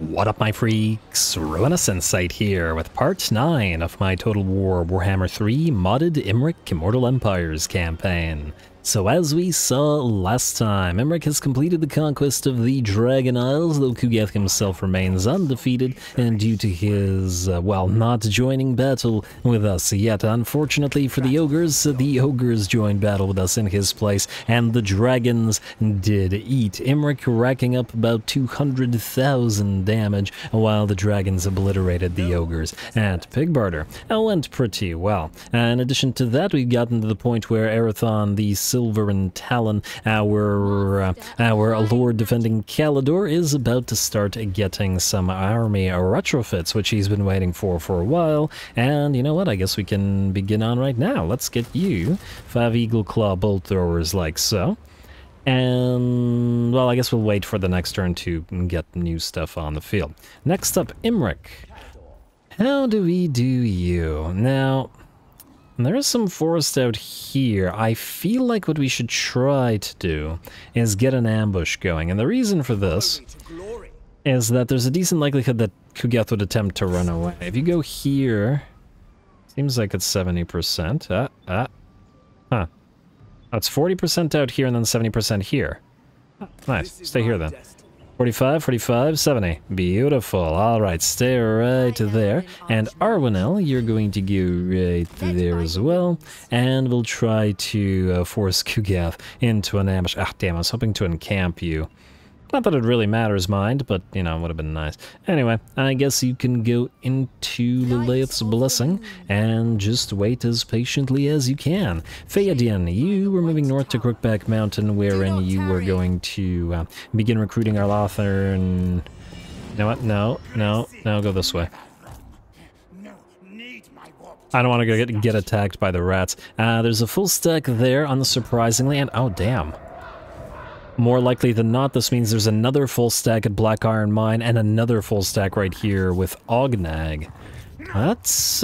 What up, my freaks? RuinusInsight here with part 9 of my Total War Warhammer 3 modded Imrik Immortal Empires campaign. So as we saw last time, Imrik has completed the conquest of the Dragon Isles, though GATH himself remains undefeated, and due to his, well, not joining battle with us yet. Unfortunately for the Ogres joined battle with us in his place, and the Dragons did eat. Imrik racking up about 200,000 damage, while the Dragons obliterated the Ogres at Pigbarter. It went pretty well. In addition to that, we've gotten to the point where Arathon, the Silver and Talon, our Lord defending Caledor, is about to start getting some army retrofits, which he's been waiting for a while. And you know what? I guess we can begin on right now. Let's get you 5 Eagle Claw bolt throwers like so. And, well, I guess we'll wait for the next turn to get new stuff on the field. Next up, Imrik. How do we do you? Now, there is some forest out here. I feel like what we should try to do is get an ambush going. And the reason for this is that there's a decent likelihood that GATH would attempt to run away. If you go here, seems like it's 70%. Huh. Oh, it's 40% out here and then 70% here. Oh, nice. Stay here then. 45, 45, 70. Beautiful. Alright, stay right there. And Arwenel, you're going to go right there as well. And we'll try to force GATH into an ambush. Ah, damn, I was hoping to encamp you. Not that it really matters, mind, but, you know, it would have been nice. Anyway, I guess you can go into Lilith's Blessing and just wait as patiently as you can. Phaedon, you were moving north to Crookback Mountain, wherein you were going to begin recruiting our Lothar and... You know what? No, go this way. I don't want to get attacked by the rats. There's a full stack there, unsurprisingly, and oh, damn. More likely than not, this means there's another full stack at Black Iron Mine and another full stack right here with Ognag. That's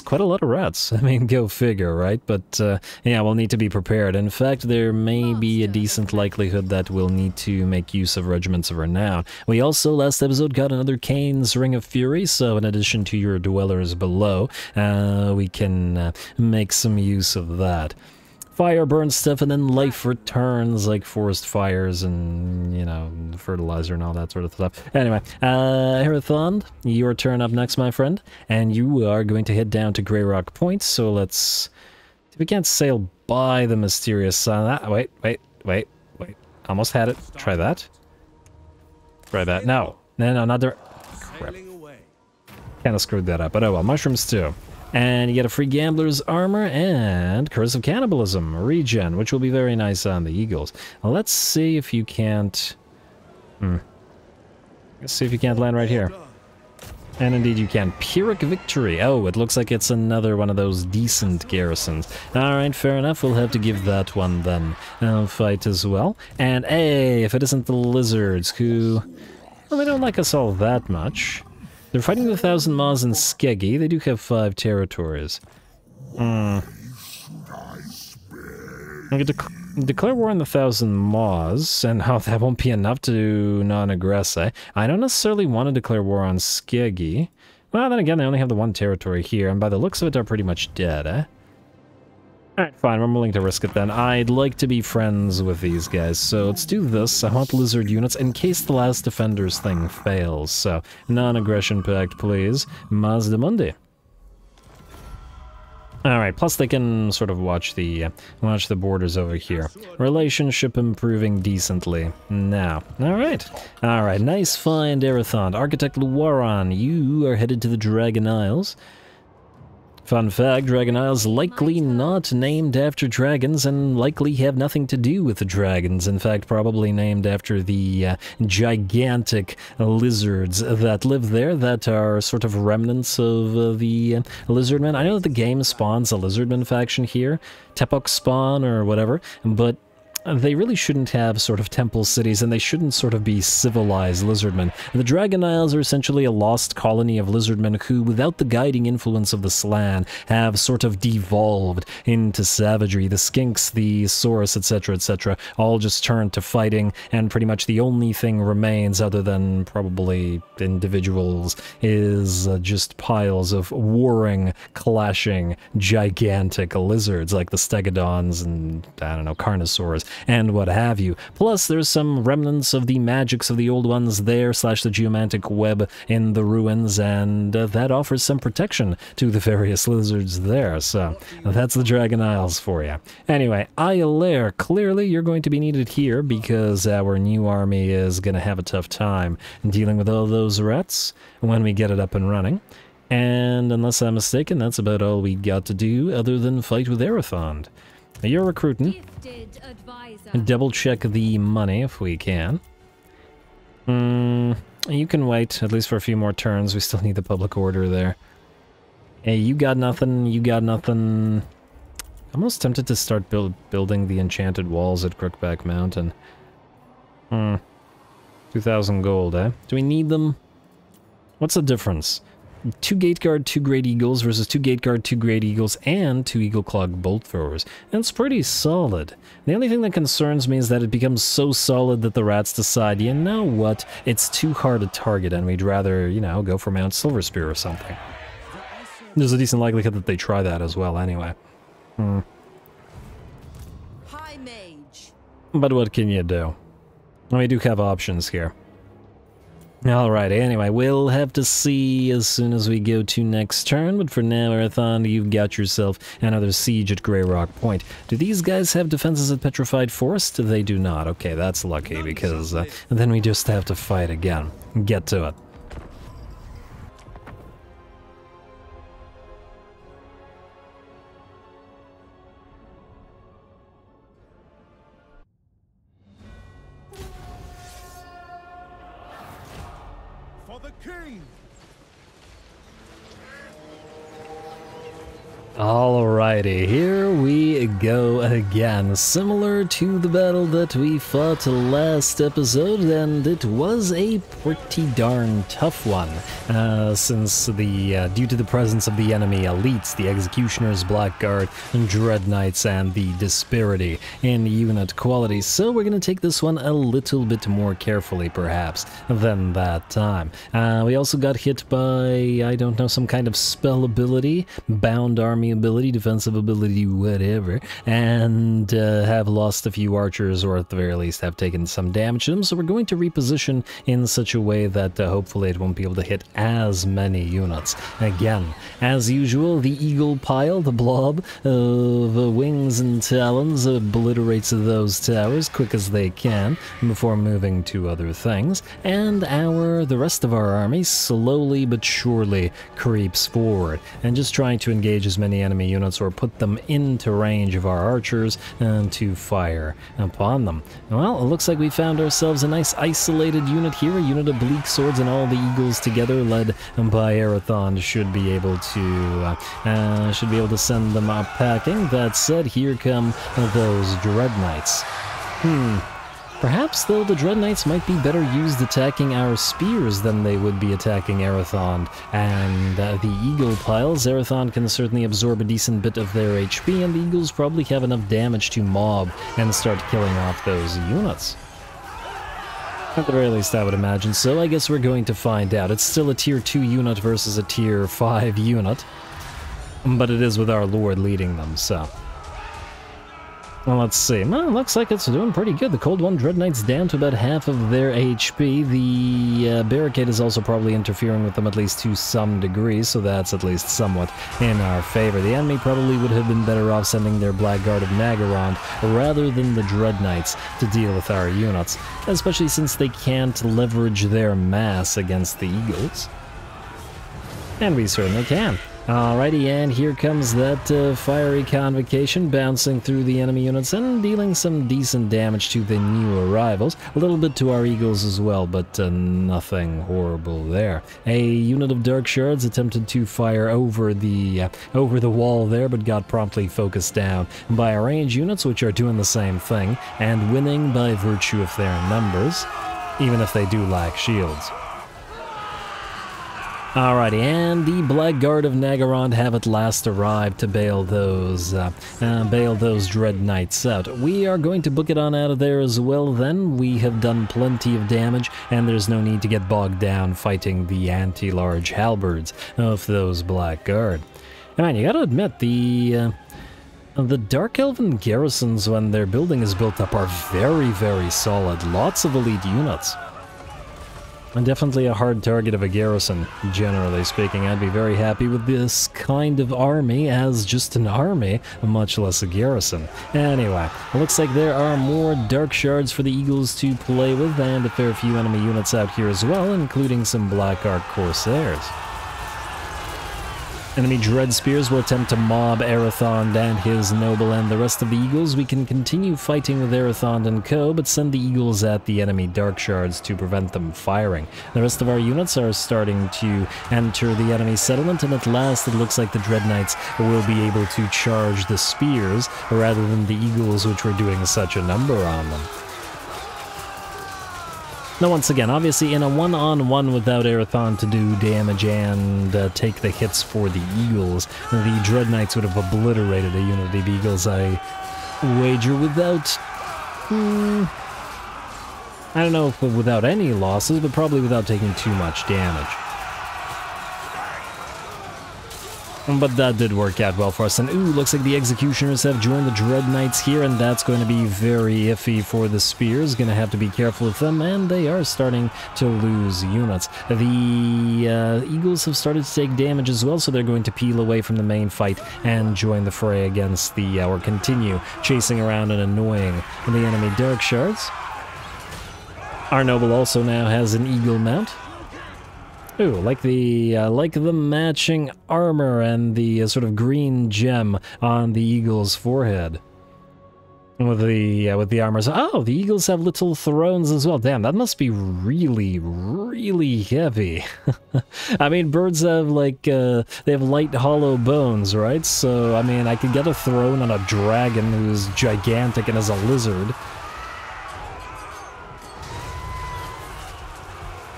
quite a lot of rats. I mean, go figure, right? But, yeah, we'll need to be prepared. In fact, there may be a decent likelihood that we'll need to make use of Regiments of Renown. We also, last episode, got another Kane's Ring of Fury, so in addition to your Dwellers below, we can make some use of that. Fire burns stuff, and then life returns, like forest fires and, you know, fertilizer and all that sort of stuff. Anyway, Arathon, your turn up next, my friend, and you are going to head down to Grey Rock Point, so let's... We can't sail by the mysterious sun. Wait. Almost had it. Try that. Try that. No, not there. Crap. Kind of screwed that up, but oh well. Mushrooms too. And you get a free Gambler's Armor and Curse of Cannibalism regen, which will be very nice on the Eagles. Let's see if you can't... Let's see if you can't land right here. And indeed you can. Pyrrhic Victory. Oh, it looks like it's another one of those decent garrisons. Alright, fair enough. We'll have to give that one then a fight as well. And hey, if it isn't the lizards who... Well, they don't like us all that much. They're fighting the 1,000 Maws in Skeggy. They do have 5 territories. I could declare war on the 1,000 Maws, and how that won't be enough to non-aggress. I don't necessarily want to declare war on Skeggy. Well, then again, they only have the 1 territory here, and by the looks of it, they're pretty much dead, eh? Alright, fine, I'm willing to risk it then. I'd like to be friends with these guys, so let's do this. I want lizard units in case the last defenders thing fails, so non-aggression pact, please. Mazda Mundi. Alright, plus they can sort of watch the borders over here. Relationship improving decently now. Alright, nice find, Arathon. Architect Luaran, you are headed to the Dragon Isles. Fun fact, Dragon Isles likely not named after dragons and likely have nothing to do with the dragons. In fact, probably named after the gigantic lizards that live there that are sort of remnants of the lizardmen. I know that the game spawns a lizardman faction here, Tepok spawn or whatever, but they really shouldn't have sort of temple cities, and they shouldn't sort of be civilized lizardmen. The Dragon Isles are essentially a lost colony of lizardmen who, without the guiding influence of the Slann, have sort of devolved into savagery. The Skinks, the Saurus, etc., all just turned to fighting, and pretty much the only thing remains, other than probably individuals, is just piles of warring, clashing, gigantic lizards like the Stegodons and, I don't know, Carnosaurs, and what have you. Plus, there's some remnants of the magics of the old ones there, slash the geomantic web in the ruins, and that offers some protection to the various lizards there, so that's the Dragon Isles for you. Anyway, Ailair, clearly you're going to be needed here because our new army is going to have a tough time dealing with all those rats when we get it up and running. And unless I'm mistaken, that's about all we got to do other than fight with Arathond. You're recruiting. Double check the money if we can. You can wait, at least for a few more turns. We still need the public order there. Hey, you got nothing, you got nothing. I'm almost tempted to start building the enchanted walls at Crookback Mountain. 2,000 gold, eh? Do we need them? What's the difference? 2 Gateguard, 2 Great Eagles versus 2 Gateguard, 2 Great Eagles, and 2 Eagle-Clawed Bolt Throwers. That's pretty solid. The only thing that concerns me is that it becomes so solid that the rats decide, you know what, it's too hard to target and we'd rather, you know, go for Mount Silverspear or something. There's a decent likelihood that they try that as well anyway. High Mage. But what can you do? We do have options here. Alright, anyway, we'll have to see as soon as we go to next turn, but for now, Arathond, you've got yourself another siege at Grey Rock Point. Do these guys have defenses at Petrified Forest? They do not. Okay, that's lucky, because then we just have to fight again. Get to it. Alrighty, here we go again. Similar to the battle that we fought last episode, and it was a pretty darn tough one, since due to the presence of the enemy elites, the Executioners, Blackguard, Dread Knights, and the disparity in unit quality. So we're going to take this one a little bit more carefully, perhaps, than that time. We also got hit by, I don't know, some kind of spell ability, bound army ability, defensive ability, whatever, and have lost a few archers, or at the very least have taken some damage to them, so we're going to reposition in such a way that hopefully it won't be able to hit as many units. Again, as usual, the eagle pile, the blob of wings and talons, obliterates those towers quick as they can before moving to other things, and the rest of our army slowly but surely creeps forward, and just trying to engage as many enemy units or put them into range of our archers and to fire upon them. Well, it looks like we found ourselves a nice isolated unit here, a unit of bleak swords, and all the eagles together, led by Arathond, should be able to send them up packing. That said, here come those Dread Knights. Perhaps, though, the Dread Knights might be better used attacking our spears than they would be attacking Arathond, and the Eagle piles, Arathond can certainly absorb a decent bit of their HP, and the Eagles probably have enough damage to mob and start killing off those units. At the very least, I would imagine so. I guess we're going to find out. It's still a tier 2 unit versus a tier 5 unit, but it is with our Lord leading them, so... Well, let's see. Well, it looks like it's doing pretty good. The Cold One Dread Knights down to about half of their HP. The barricade is also probably interfering with them at least to some degree, so that's at least somewhat in our favor. The enemy probably would have been better off sending their Blackguard of Naggarond rather than the Dread Knights to deal with our units, especially since they can't leverage their mass against the Eagles. And we certainly can. Alrighty, and here comes that fiery convocation bouncing through the enemy units and dealing some decent damage to the new arrivals. A little bit to our eagles as well, but nothing horrible there. A unit of dark shards attempted to fire over the wall there, but got promptly focused down by our range units, which are doing the same thing and winning by virtue of their numbers, even if they do lack shields. Alrighty, and the Blackguard of Naggarond have at last arrived to bail those Dread Knights out. We are going to book it on out of there as well then. We have done plenty of damage, and there's no need to get bogged down fighting the anti-large halberds of those Blackguard. Man, you gotta admit, the Dark Elven garrisons, when their building is built up, are very, very solid. Lots of elite units. And definitely a hard target of a garrison, generally speaking. I'd be very happy with this kind of army as just an army, much less a garrison. Anyway, it looks like there are more Dark Shards for the Eagles to play with, and a fair few enemy units out here as well, including some Black Ark Corsairs. Enemy Dread Spears will attempt to mob Arathond and his noble and the rest of the Eagles. We can continue fighting with Arathond and co, but send the Eagles at the enemy Dark Shards to prevent them firing. The rest of our units are starting to enter the enemy settlement, and at last it looks like the Dread Knights will be able to charge the spears rather than the Eagles, which were doing such a number on them. Now, once again, obviously in a one-on-one without Arathond to do damage and take the hits for the Eagles, the Dread Knights would have obliterated a unit of Eagles, I wager, without... I don't know if without any losses, but probably without taking too much damage. But that did work out well for us, and ooh, looks like the Executioners have joined the Dread Knights here, and that's going to be very iffy for the Spears. Gonna have to be careful with them, and they are starting to lose units. The Eagles have started to take damage as well, so they're going to peel away from the main fight and join the fray against the, or continue chasing around and annoying the enemy Dark Shards. Our Noble also now has an Eagle mount. Ooh, like the matching armor and the sort of green gem on the Eagle's forehead. With the armors. Oh, the Eagles have little thrones as well. Damn, that must be really, really heavy. I mean, birds have like they have light, hollow bones, right? So I mean, I could get a throne on a dragon who's gigantic and is a lizard.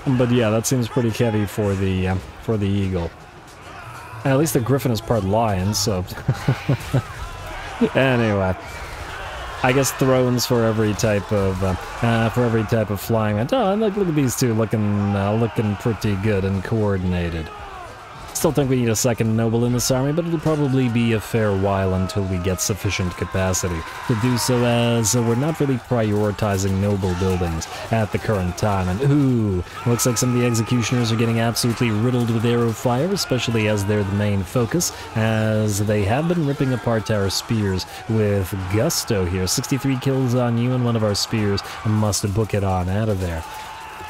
But yeah, that seems pretty heavy for the eagle. At least the griffin is part lion, so... Anyway. I guess thrones for every type of flying. Oh, look at these two looking pretty good and coordinated. Still think we need a second noble in this army, but it'll probably be a fair while until we get sufficient capacity to do so, as we're not really prioritizing noble buildings at the current time. And ooh, looks like some of the Executioners are getting absolutely riddled with arrow fire, especially as they're the main focus, as they have been ripping apart our spears with gusto here. 63 kills on you, and one of our spears must book it on out of there.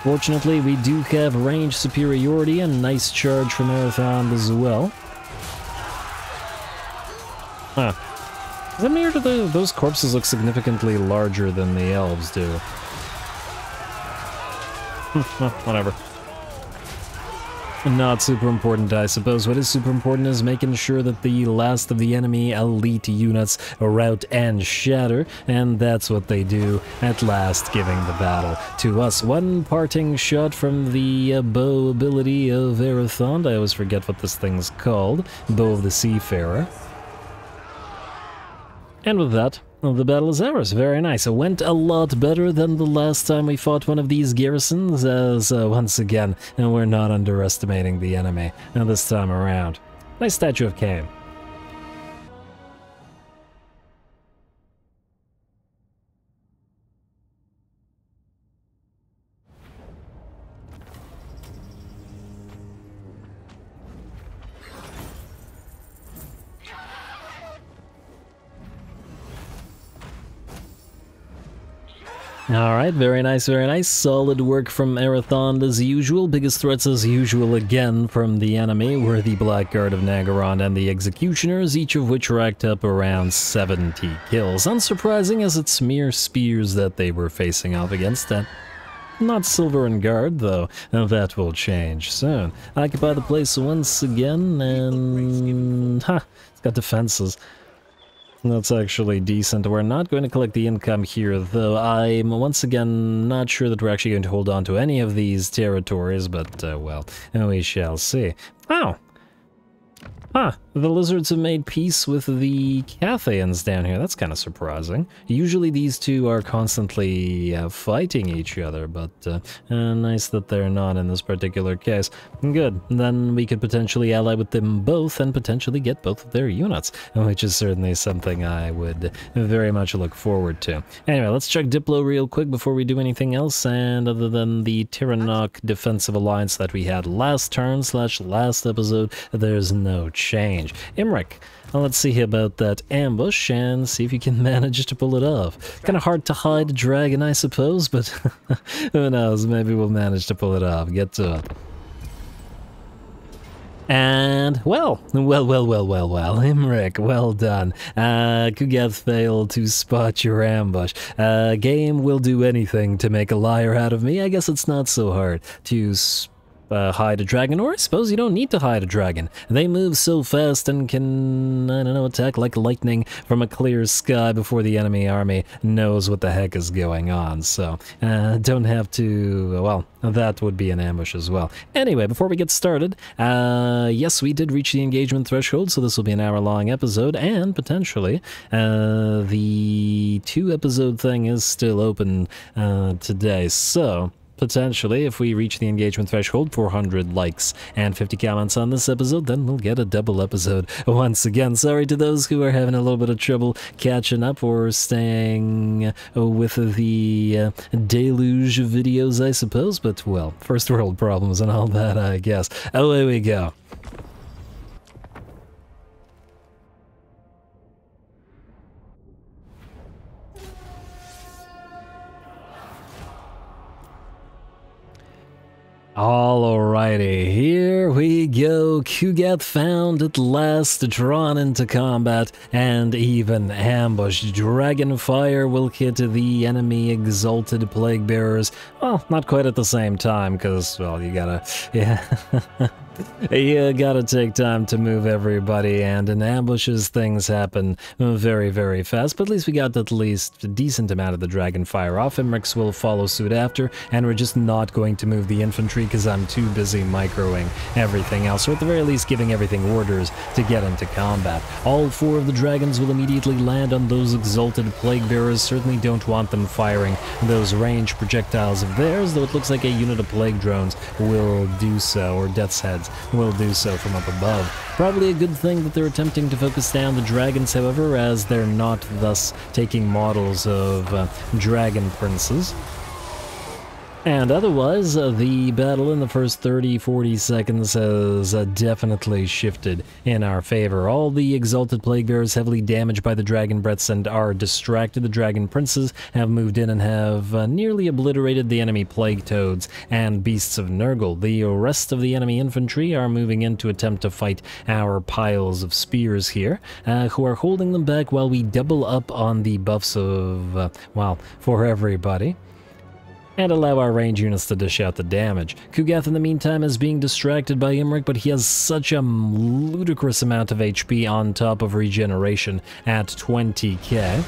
Fortunately, we do have range superiority and nice charge from Arathond as well. Huh. Does that mean those corpses look significantly larger than the elves do? Whatever. Not super important, I suppose. What is super important is making sure that the last of the enemy elite units rout and shatter, and that's what they do, at last giving the battle to us. One parting shot from the bow ability of Arathond. I always forget what this thing's called. Bow of the Seafarer. And with that, the battle is ours. Very nice. It went a lot better than the last time we fought one of these garrisons, as once again, we're not underestimating the enemy this time around. Nice statue of Cain. Alright, very nice, very nice. Solid work from Arathond as usual. Biggest threats as usual again from the enemy were the Blackguard of Nagaron and the Executioners, each of which racked up around 70 kills. Unsurprising, as it's mere spears that they were facing off against. Not Silver and Guard, though. That will change soon. Occupy the place once again, and... it's got defenses. That's actually decent. We're not going to collect the income here, though. I'm once again not sure that we're actually going to hold on to any of these territories, but, well, we shall see. Oh! The lizards have made peace with the Cathians down here. That's kind of surprising. Usually these two are constantly fighting each other, but nice that they're not in this particular case. Good. Then we could potentially ally with them both and potentially get both of their units, which is certainly something I would very much look forward to. Anyway, let's check Diplo real quick before we do anything else, and other than the Tiranoc defensive alliance that we had last turn / last episode, there's no change. Imrik, well, let's see about that ambush and see if you can manage to pull it off. Kind of hard to hide a dragon, I suppose, but who knows, maybe we'll manage to pull it off. Get to it. And, well, Imrik, well done. Kugath failed to spot your ambush. Game will do anything to make a liar out of me. I guess it's not so hard to hide a dragon, or I suppose you don't need to hide a dragon. They move so fast and can, I don't know, attack like lightning from a clear sky before the enemy army knows what the heck is going on, so don't have to, well, that would be an ambush as well. Anyway, before we get started, yes, we did reach the engagement threshold, so this will be an hour-long episode, and potentially the 2-episode thing is still open today, so... potentially, if we reach the engagement threshold, 400 likes and 50 comments on this episode, then we'll get a double episode. Once again, sorry to those who are having a little bit of trouble catching up or staying with the deluge of videos, I suppose, but, well, first world problems and all that, I guess. Away we go. Alrighty, here we go. Kugath found at last, drawn into combat, and even ambushed. Dragonfire will hit the enemy exalted plague bearers. Well, not quite at the same time, because, well, you gotta, you gotta take time to move everybody, and in ambushes things happen very, very fast, but at least we got at least a decent amount of the Dragonfire off. Imrik's will follow suit after, and we're just not going to move the infantry because I'm too busy microing everything else, or at the very least giving everything orders to get into combat. All 4 of the dragons will immediately land on those exalted plague bearers. Certainly don't want them firing those ranged projectiles of theirs, though it looks like a unit of plague drones will do so, or death's heads will do so from up above. Probably a good thing that they're attempting to focus down the dragons, however, as they're not thus taking models of dragon princes. And otherwise, the battle in the first 30-40 seconds has definitely shifted in our favor. All the exalted plague bearers heavily damaged by the dragon breaths and are distracted. The dragon princes have moved in and have nearly obliterated the enemy plague toads and beasts of Nurgle. The rest of the enemy infantry are moving in to attempt to fight our piles of spears here, who are holding them back while we double up on the buffs of, well, for everybody, and allow our range units to dish out the damage. Kugath, in the meantime, is being distracted by Imrik, but he has such a ludicrous amount of HP on top of regeneration at 20k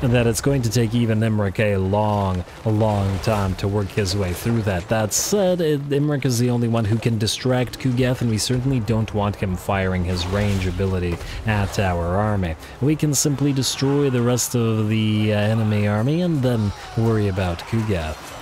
that it's going to take even Imrik a long time to work his way through that. That said, Imrik is the only one who can distract Kugath, and we certainly don't want him firing his range ability at our army. We can simply destroy the rest of the enemy army and then worry about Kugath.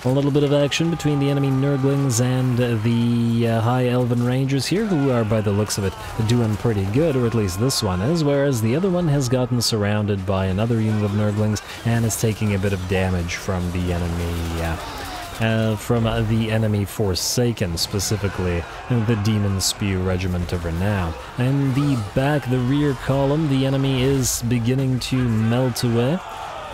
A little bit of action between the enemy Nurglings and the High Elven Rangers here, who are, by the looks of it, doing pretty good, or at least this one is, whereas the other one has gotten surrounded by another unit of Nurglings and is taking a bit of damage from the enemy Forsaken, specifically the Demon Spew Regiment of Renown. In the back, the rear column, the enemy is beginning to melt away.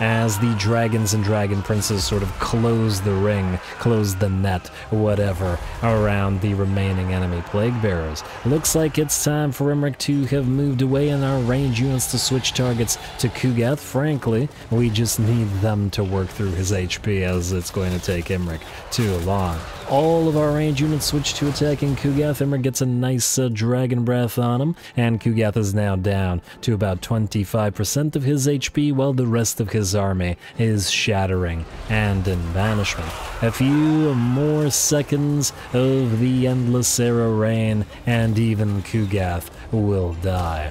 as the dragons and dragon princes sort of close the ring, close the net, whatever, around the remaining enemy plague bearers. Looks like it's time for Imrik to have moved away and our range units to switch targets to GATH. Frankly, we just need them to work through his HP, as it's going to take Imrik too long. All of our range units switch to attacking GATH. Imrik gets a nice dragon breath on him, and GATH is now down to about 25% of his HP, while the rest of his army is shattering and in banishment. A few more seconds of the endless arrow rain, and even GATH will die.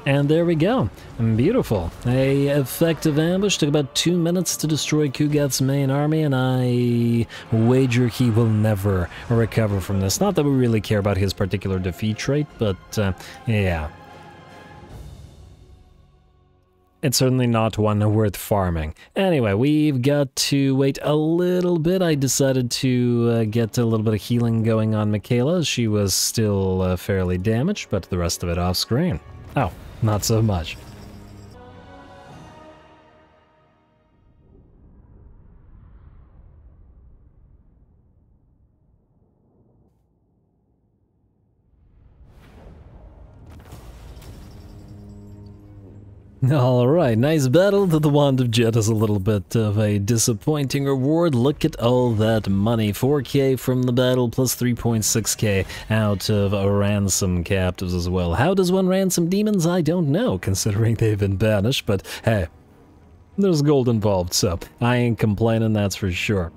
And there we go. Beautiful. A effective ambush. Took about 2 minutes to destroy GATH's main army, and I wager he will never recover from this. Not that we really care about his particular defeat rate, but yeah. It's certainly not one worth farming. Anyway, we've got to wait a little bit. I decided to get a little bit of healing going on Michaela. She was still fairly damaged, but the rest of it off screen. Oh, not so much. Alright, nice battle. To the Wand of Jet is a little bit of a disappointing reward. Look at all that money. 4k from the battle plus 3.6k out of ransom captives as well. How does one ransom demons? I don't know, considering they've been banished, but hey, there's gold involved, so I ain't complaining, that's for sure.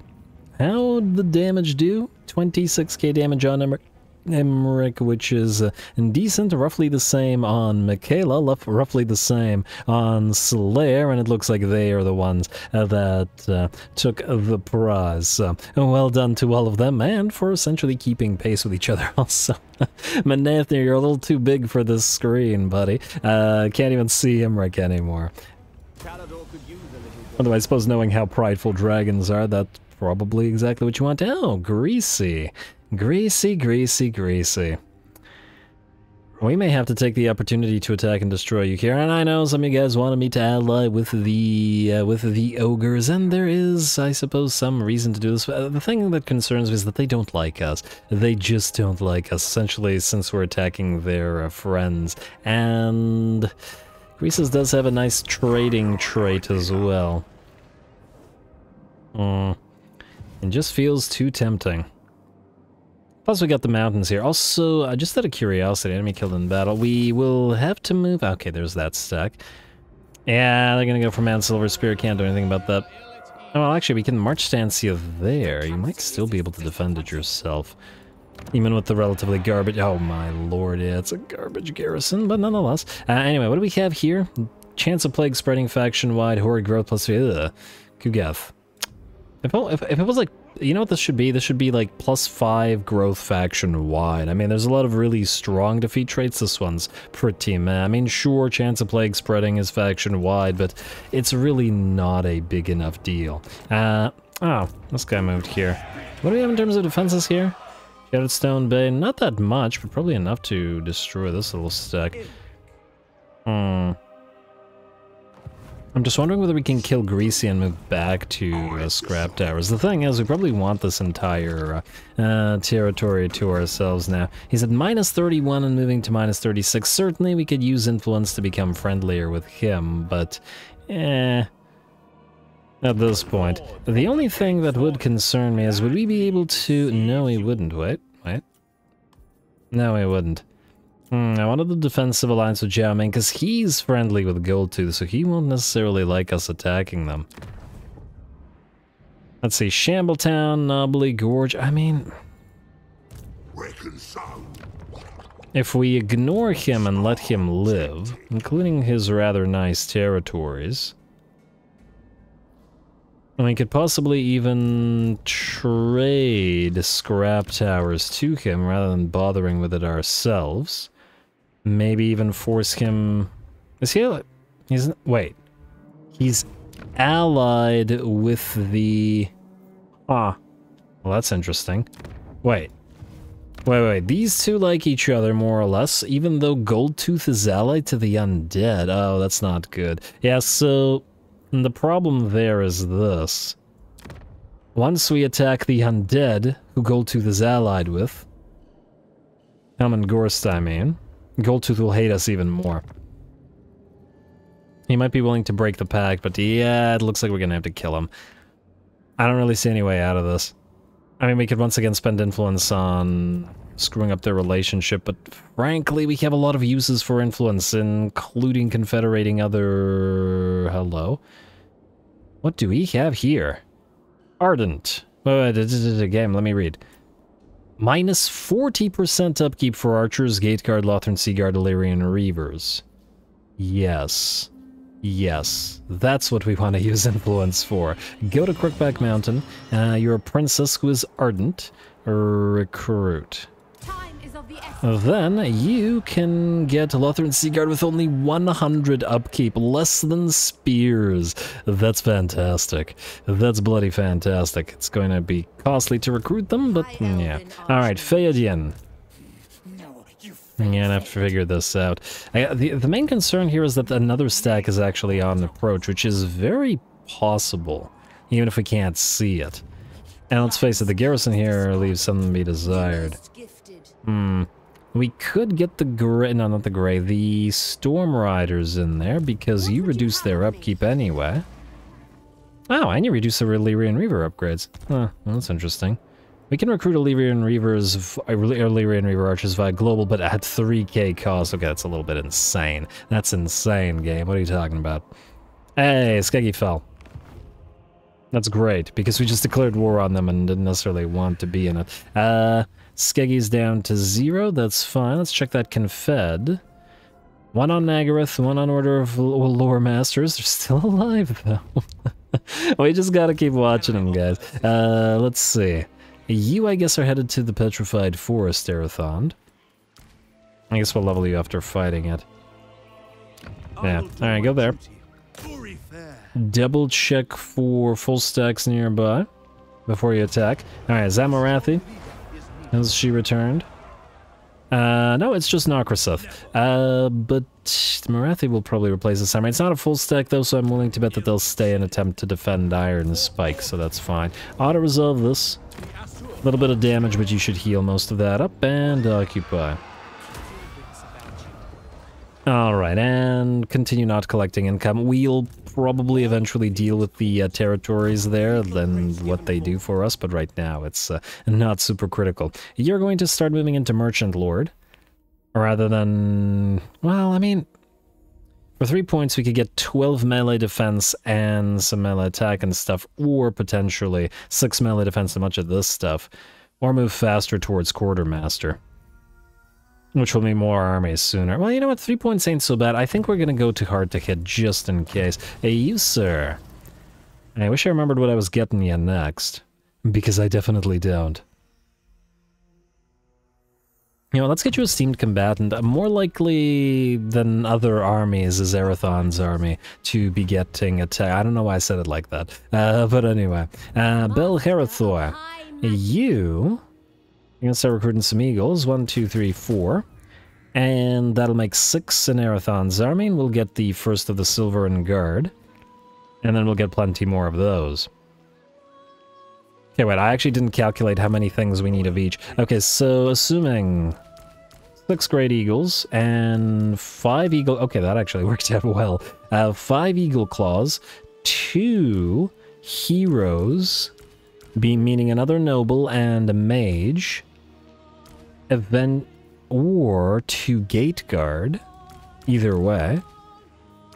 How'd the damage do? 26k damage on Imrik, which is decent, roughly the same on Michaela, roughly the same on Slayer, and it looks like they are the ones that took the prize. So, well done to all of them, and for essentially keeping pace with each other also. Manethner, you're a little too big for this screen, buddy. Can't even see Imrik anymore. Although I suppose knowing how prideful dragons are, that's probably exactly what you want. Oh, greasy. Greasy, greasy, greasy. We may have to take the opportunity to attack and destroy you here, and I know some of you guys wanted me to ally with the ogres, and there is, I suppose, some reason to do this. The thing that concerns me is that they don't like us. They just don't like us, essentially, since we're attacking their friends. And GREASUS does have a nice trading trait as well. It just feels too tempting. Plus we got the mountains here. Also, just out of curiosity, enemy killed in battle. We will have to move... Okay, there's that stack. Yeah, they're gonna go for Mount Silver Spear. Can't do anything about that. Oh, well, actually, we can march Stancia there. You might still be able to defend it yourself. Even with the relatively garbage... Oh my lord, yeah, it's a garbage garrison, but nonetheless. Anyway, what do we have here? Chance of plague spreading faction-wide, horde growth plus... GATH. If it was like, you know what this should be? This should be like +5 growth faction-wide. I mean, there's a lot of really strong defeat traits. This one's pretty meh. I mean, sure, chance of plague spreading is faction-wide, but it's really not a big enough deal. Oh, this guy moved here. What do we have in terms of defenses here? Shattered Stone Bay, not that much, but probably enough to destroy this little stack. I'm just wondering whether we can kill Greasy and move back to Scrap Towers. The thing is, we probably want this entire territory to ourselves now. He's at -31 and moving to -36. Certainly we could use influence to become friendlier with him, but at this point. The only thing that would concern me is, would we be able to... No, we wouldn't. Wait. No, we wouldn't. I wanted the defensive alliance with Jiao Ming, because he's friendly with Gold Tooth, so he won't necessarily like us attacking them. Let's see, Shambletown, Knobbly Gorge, I mean... If we ignore him and let him live, including his rather nice territories... And we could possibly even trade Scrap Towers to him rather than bothering with it ourselves. Maybe even force him... Is he... He's... Wait. He's allied with the... Ah. Well, that's interesting. Wait. Wait, these two like each other more or less, even though Goldtooth is allied to the undead. Oh, that's not good. Yeah, so the problem there is this. Once we attack the undead, who Goldtooth is allied with, Helm Gorst, I mean, Goldtooth will hate us even more. He might be willing to break the pact, but yeah, it looks like we're gonna have to kill him. I don't really see any way out of this. I mean, we could once again spend influence on screwing up their relationship, but frankly, we have a lot of uses for influence, including confederating other... Hello? What do we have here? Ardent. Game, let me read. Minus 40% upkeep for archers, gate guard, Lothran, Seaguard, Illyrian Reavers. Yes. Yes, that's what we want to use influence for. Go to Crookback Mountain. You're a princess who is ardent. Recruit. Then you can get Lothran Seaguard with only 100 upkeep, less than spears. That's fantastic. That's bloody fantastic. It's going to be costly to recruit them, but yeah. Alright, Phaedian. I'm gonna have to figure this out. The main concern here is that another stack is actually on approach, which is very possible, even if we can't see it. And let's face it, the garrison here leaves something to be desired. We could get the gray, no, not the gray, the Storm Riders in there, because you reduce their upkeep anyway. Oh, and you reduce the Illyrian Reaver upgrades. Huh, well, that's interesting. We can recruit Illyrian Reaver archers via global, but at 3k cost. Okay, that's a little bit insane. That's insane, game. What are you talking about? Hey, Skeggy fell. That's great, because we just declared war on them and didn't necessarily want to be in it. Skeggy's down to 0, that's fine. Let's check that Confed. One on Nagaroth, one on Order of Lore Masters. They're still alive, though. We just gotta keep watching them, guys. Let's see. You, I guess, are headed to the Petrified Forest, Arathond. I guess we'll level you after fighting it. Yeah, alright, go there. Double check for full stacks nearby before you attack. Alright, Zamorathi. Has she returned? No, it's just Narcraseth. But Morathi will probably replace the Samurai. It's not a full stack, though, so I'm willing to bet that they'll stay and attempt to defend Iron Spike, so that's fine. Auto-resolve this. A little bit of damage, but you should heal most of that up, and occupy. Alright, and continue not collecting income. We'll probably eventually deal with the territories there, then what they do for us, but right now it's not super critical. You're going to start moving into Merchant Lord, rather than... Well, I mean, for 3 points we could get 12 melee defense and some melee attack and stuff, or potentially 6 melee defense and much of this stuff, or move faster towards Quartermaster. Which will mean more armies sooner. Well, you know what? 3 points ain't so bad. I think we're gonna go to hard to hit just in case. Hey, you, sir. I wish I remembered what I was getting you next. Because I definitely don't. You know, let's get you a steamed combatant. More likely than other armies is Arathon's army to be getting attacked. I don't know why I said it like that. But anyway. Bel Herathor. You're gonna start recruiting some eagles. 1, 2, 3, 4. And that'll make 6 in Arathon's army, and we'll get the first of the Silveran Guard. And then we'll get plenty more of those. Okay, wait, I actually didn't calculate how many things we need of each. Okay, so assuming 6 Great Eagles and 5 Eagle... Okay, that actually worked out well. 5 Eagle Claws, 2 Heroes, meaning another Noble and a Mage, or 2 Gate Guard, either way,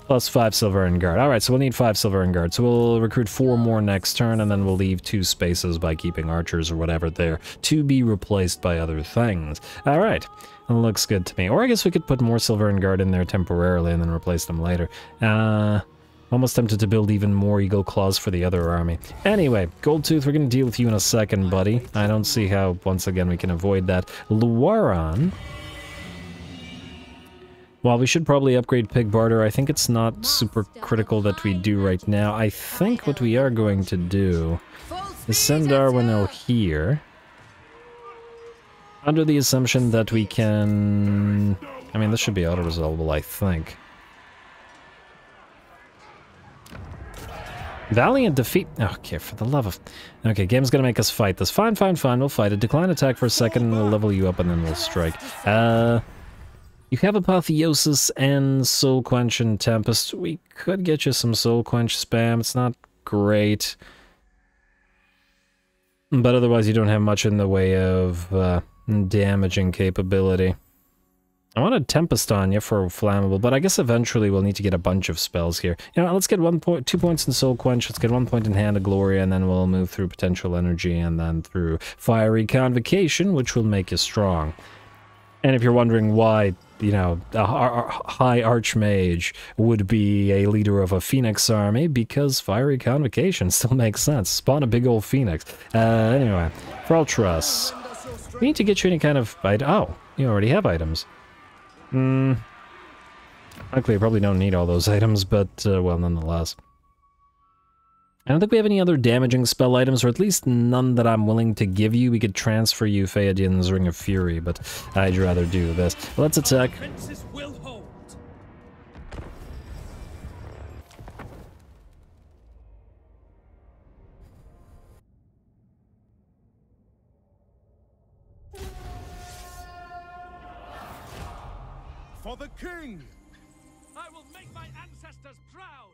plus 5 Silveran Guard. Alright, so we'll need 5 Silveran Guard, so we'll recruit 4 more next turn, and then we'll leave 2 spaces by keeping archers or whatever there to be replaced by other things. Alright, looks good to me. Or I guess we could put more Silveran Guard in there temporarily and then replace them later. Almost tempted to build even more Eagle Claws for the other army. Anyway, Goldtooth, we're going to deal with you in a second, buddy. I don't see how, once again, we can avoid that. Luaran. While we should probably upgrade Pig Barter, I think it's not super critical that we do right now. I think what we are going to do is send Darwinel here. Under the assumption that we can... I mean, this should be auto-resolvable, I think. Valiant defeat... Okay, for the love of... Okay, game's gonna make us fight this. Fine, fine, fine, we'll fight it. Decline attack for a second, we'll level you up, and then we'll strike. You have Apotheosis and Soul Quench and Tempest. We could get you some Soul Quench spam. It's not great. But otherwise, you don't have much in the way of damaging capability. I wanted Tempest on you for Flammable, but I guess eventually we'll need to get a bunch of spells here. You know, let's get 2 points in Soul Quench, let's get 1 point in Hand of Glory, and then we'll move through Potential Energy, and then through Fiery Convocation, which will make you strong. And if you're wondering why, you know, a High Archmage would be a leader of a Phoenix army, because Fiery Convocation still makes sense. Spawn a big old Phoenix. Anyway, for Ultras, we need to get you any kind of... Oh, you already have items. Luckily, I probably don't need all those items, but, well, nonetheless. I don't think we have any other damaging spell items, or at least none that I'm willing to give you. We could transfer you Theoden's Ring of Fury, but I'd rather do this. Let's attack. For the king! I will make my ancestors proud!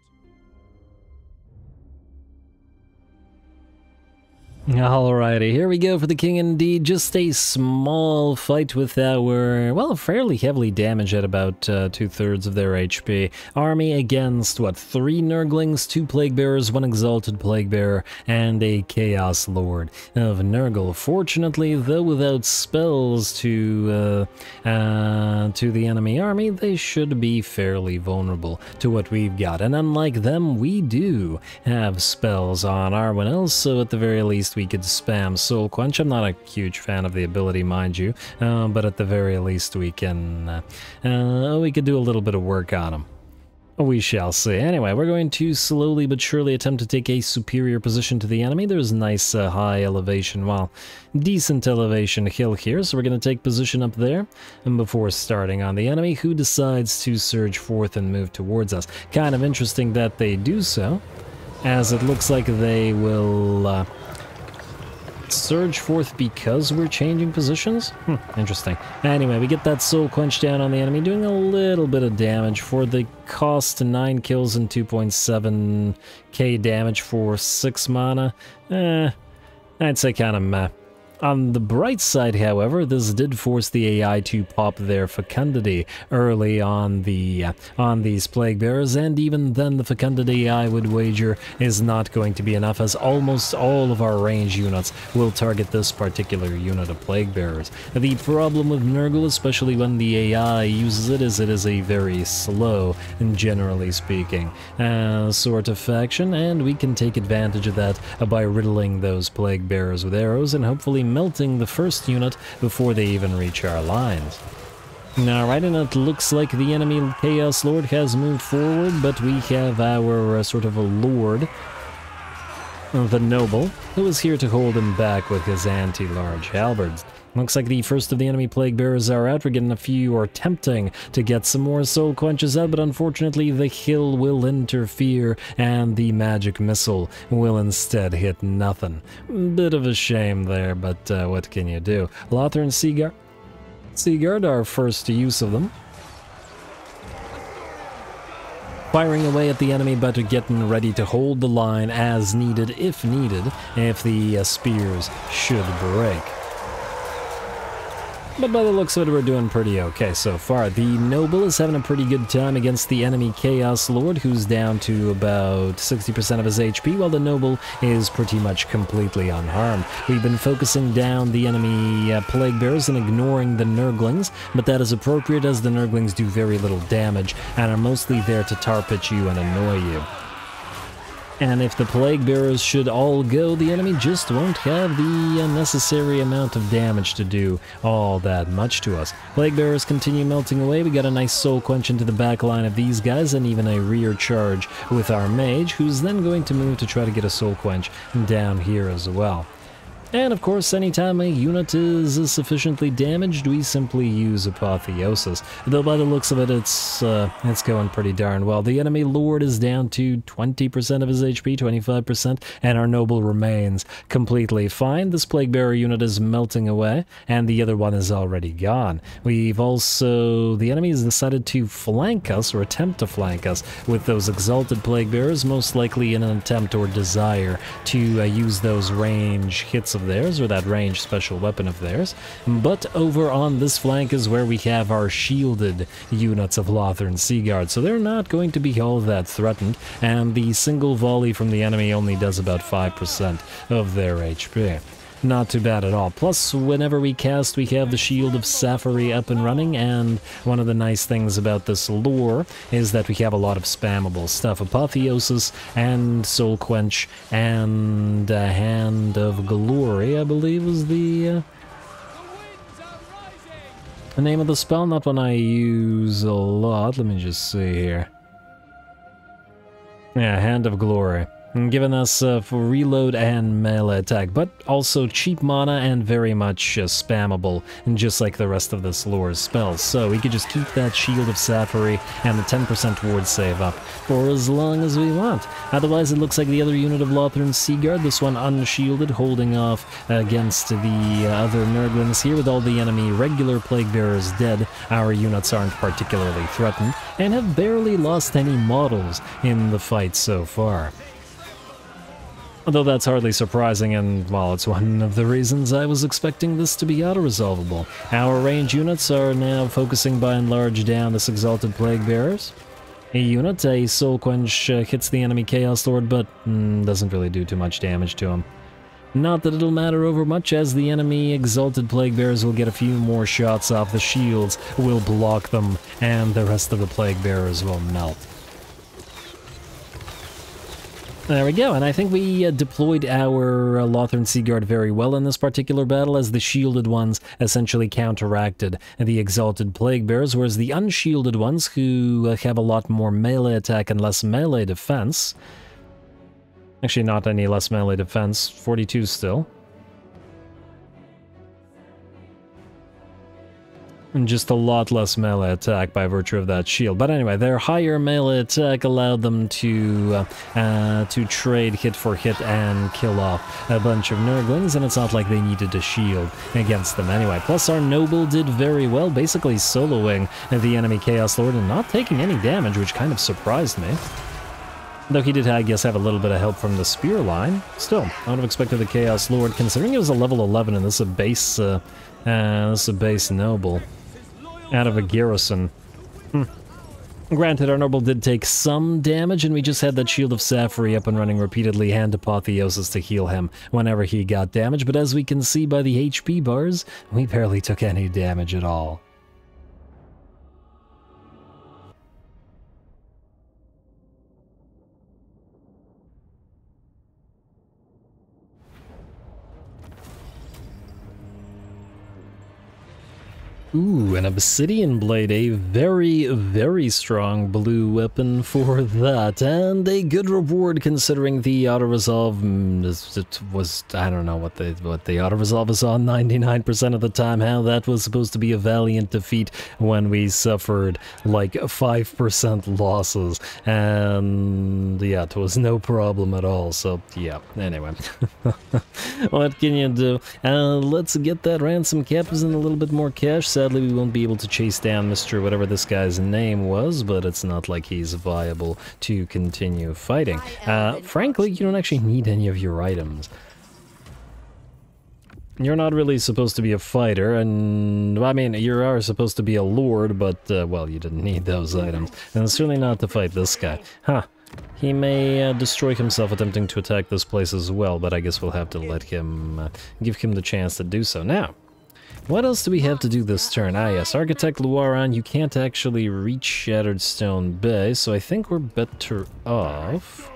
Alrighty, here we go for the king indeed. Just a small fight with our, well, fairly heavily damaged at about 2/3 of their HP. Army against, what, 3 Nurglings, 2 Plague Bearers, 1 Exalted Plague Bearer, and a Chaos Lord of Nurgle. Fortunately, though, without spells to the enemy army, they should be fairly vulnerable to what we've got. And unlike them, we do have spells on our Ruinous, so at the very least, we could spam Soul Quench. I'm not a huge fan of the ability, mind you, but at the very least we can, we could do a little bit of work on him. We shall see. Anyway, we're going to slowly but surely attempt to take a superior position to the enemy. There's nice high elevation, well, decent elevation hill here, so we're going to take position up there, and before starting on the enemy, who decides to surge forth and move towards us. Kind of interesting that they do so, as it looks like they will surge forth because we're changing positions? Interesting. Anyway, we get that Soul Quench down on the enemy, doing a little bit of damage for the cost, 9 kills and 2.7k damage for 6 mana. I'd say kind of meh. On the bright side, however, this did force the AI to pop their fecundity early on these Plague Bearers, and even then the fecundity, I would wager, is not going to be enough, as almost all of our range units will target this particular unit of Plague Bearers. The problem with Nurgle, especially when the AI uses it is a very slow, and generally speaking, sort of faction, and we can take advantage of that by riddling those Plague Bearers with arrows and hopefully melting the first unit before they even reach our lines. Alright, and it looks like the enemy Chaos Lord has moved forward, but we have our sort of a lord, the Noble, who is here to hold him back with his anti-large halberds. Looks like the first of the enemy Plague Bearers are out. We're getting a few, or attempting to get some more Soul Quenches out, but unfortunately the hill will interfere and the magic missile will instead hit nothing. Bit of a shame there, but what can you do? Lothar and Seagard are first use of them. Firing away at the enemy, but getting ready to hold the line as needed, if the spears should break. But by the looks of it, we're doing pretty okay so far. The Noble is having a pretty good time against the enemy Chaos Lord, who's down to about 60% of his HP, while the Noble is pretty much completely unharmed. We've been focusing down the enemy Plague Bearers and ignoring the Nurglings, but that is appropriate as the Nurglings do very little damage and are mostly there to tar pitch you and annoy you. And if the Plague Bearers should all go, the enemy just won't have the necessary amount of damage to do all that much to us. Plague Bearers continue melting away. We got a nice Soul Quench into the back line of these guys, and even a rear charge with our Mage, who's then going to move to try to get a Soul Quench down here as well. And of course, anytime a unit is sufficiently damaged, we simply use Apotheosis. Though by the looks of it, it's going pretty darn well. The enemy Lord is down to 20% of his HP, 25%, and our Noble remains completely fine. This Plague Bearer unit is melting away, and the other one is already gone. We've also... the enemy has decided to flank us, or attempt to flank us, with those Exalted Plague Bearers, most likely in an attempt or desire to use those range hits of theirs, or that range special weapon of theirs. But over on this flank is where we have our shielded units of Lothern Seaguard, so they're not going to be all that threatened, and the single volley from the enemy only does about 5% of their HP. Not too bad at all. Plus, whenever we cast, we have the Shield of Sapphire up and running, and one of the nice things about this lore is that we have a lot of spammable stuff. Apotheosis and Soul Quench and Hand of Glory, I believe, was the name of the spell. Not one I use a lot. Let me just see here. Yeah, Hand of Glory. Giving us for reload and melee attack, but also cheap mana and very much spammable, just like the rest of this lore's spells. So we could just keep that Shield of Sapphire and the 10% ward save up for as long as we want. Otherwise, it looks like the other unit of Lothern Seaguard, this one unshielded, holding off against the other Nurglings here with all the enemy regular Plague Bearers dead. Our units aren't particularly threatened and have barely lost any models in the fight so far. Although that's hardly surprising, and, well, it's one of the reasons I was expecting this to be auto-resolvable. Our range units are now focusing by and large down this Exalted Plague Bearers. A unit, a Soul Quench, hits the enemy Chaos Lord, but doesn't really do too much damage to him. Not that it'll matter over much, as the enemy Exalted Plague Bearers will get a few more shots off. The shields will block them, and the rest of the Plague Bearers will melt. There we go, and I think we deployed our Lothern Seaguard very well in this particular battle, as the shielded ones essentially counteracted the Exalted Plague Bearers, whereas the unshielded ones, who have a lot more melee attack and less melee defense... Actually, not any less melee defense, 42 still. And just a lot less melee attack by virtue of that shield. But anyway, their higher melee attack allowed them to trade hit for hit and kill off a bunch of Nurglings, and it's not like they needed a shield against them anyway. Plus, our Noble did very well, basically soloing the enemy Chaos Lord and not taking any damage, which kind of surprised me. Though he did, I guess, have a little bit of help from the spear line. Still, I would have expected the Chaos Lord, considering it was a level 11 and this is a base Noble out of a garrison. Granted, our Noble did take some damage, and we just had that Shield of Sapphire up and running repeatedly, and Apotheosis to heal him whenever he got damage, but as we can see by the HP bars, we barely took any damage at all. Ooh, an Obsidian Blade, a very, very strong blue weapon for that, and a good reward considering the auto-resolve was, I don't know what the auto-resolve is on 99% of the time, how that was supposed to be a valiant defeat when we suffered like 5% losses, and yeah, it was no problem at all, so yeah, anyway. What can you do? Let's get that ransom captives and a little bit more cash. Sadly, we won't be able to chase down Mr. whatever this guy's name was, but it's not like he's viable to continue fighting. Frankly, you don't actually need any of your items. You're not really supposed to be a fighter, and, I mean, you are supposed to be a lord, but, well, you didn't need those items. And certainly not to fight this guy. Huh. He may destroy himself attempting to attack this place as well, but I guess we'll have to let him, give him the chance to do so. Now, what else do we have to do this turn? Ah yes, Architect Luaran, you can't actually reach Shattered Stone Bay, so I think we're better off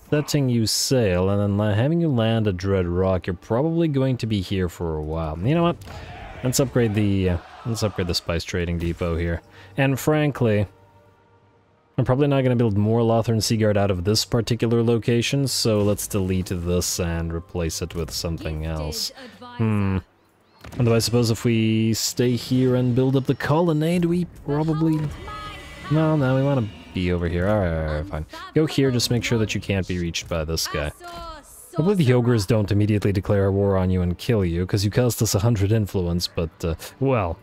setting you sail and then having you land at Dread Rock. You're probably going to be here for a while. You know what? Let's upgrade the Spice Trading Depot here. And frankly, I'm probably not going to build more Lothern Seaguard out of this particular location, so let's delete this and replace it with something else. Although I suppose if we stay here and build up the colonnade, we probably... No, we want to be over here. Alright, fine. Go here, just make sure that you can't be reached by this guy. Hopefully the ogres don't immediately declare war on you and kill you, because you cost us 100 influence, but, well...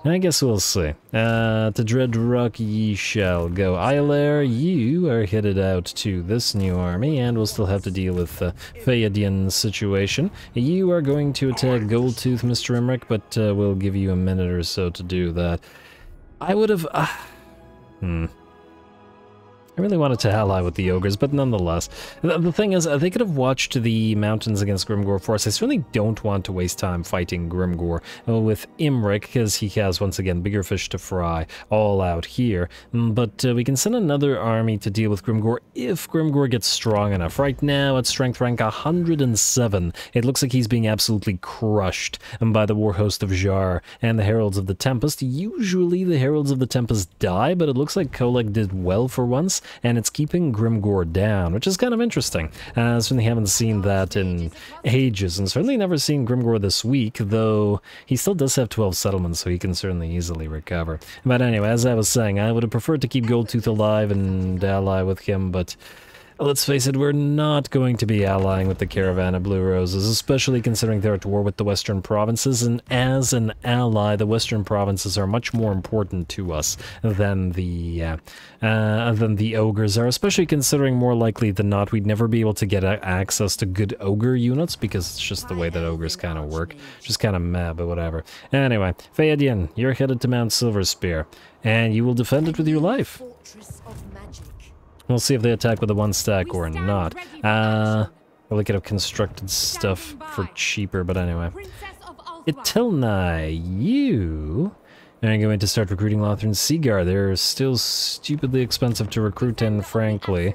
I guess we'll see. To Dreadrock ye shall go. Eiler, you are headed out to this new army, and we'll still have to deal with Phaedian's situation. You are going to attack Goldtooth, Mr. Imrik, but we'll give you a minute or so to do that. I would have... I really wanted to ally with the ogres, but nonetheless. The thing is, they could have watched the mountains against Grimgor Force. I certainly don't want to waste time fighting Grimgor with Imrik, because he has, once again, bigger fish to fry all out here. But we can send another army to deal with Grimgor if Grimgor gets strong enough. Right now, at strength rank 107, it looks like he's being absolutely crushed by the war host of Jar and the Heralds of the Tempest. Usually, the Heralds of the Tempest die, but it looks like Kolek did well for once, and it's keeping Grimgor down, which is kind of interesting. I certainly haven't seen that in ages, and certainly never seen Grimgor this week, though he still does have 12 settlements, so he can certainly easily recover. But anyway, as I was saying, I would have preferred to keep Goldtooth alive and ally with him, but... let's face it, we're not going to be allying with the Caravan of Blue Roses, especially considering they're at war with the Western Provinces, and as an ally, the Western Provinces are much more important to us than the ogres are, especially considering more likely than not we'd never be able to get access to good ogre units, because it's just the way that ogres kind of work. Just kind of meh, but whatever. Anyway, Phaedian, you're headed to Mount Silverspear, and you will defend it with your life. We'll see if they attack with a one stack or not. Probably could have constructed stuff for cheaper, but anyway. Itilnai, you are going to start recruiting Lothern Seaguard. They're still stupidly expensive to recruit, and frankly...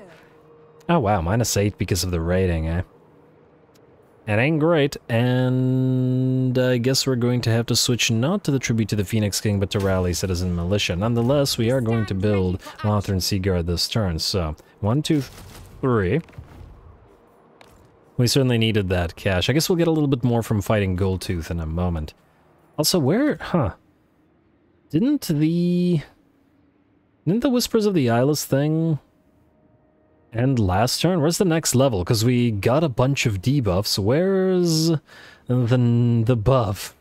Oh wow, -8 because of the rating, eh? It ain't great, and I guess we're going to have to switch not to the tribute to the Phoenix King, but to Rally Citizen Militia. Nonetheless, we are going to build Lothern Seaguard this turn, so 1, 2, 3. We certainly needed that cash. I guess we'll get a little bit more from fighting Goldtooth in a moment. Also, where... Didn't the Whispers of the Eyeless thing... end last turn? Where's the next level? Because we got a bunch of debuffs. Where's the buff?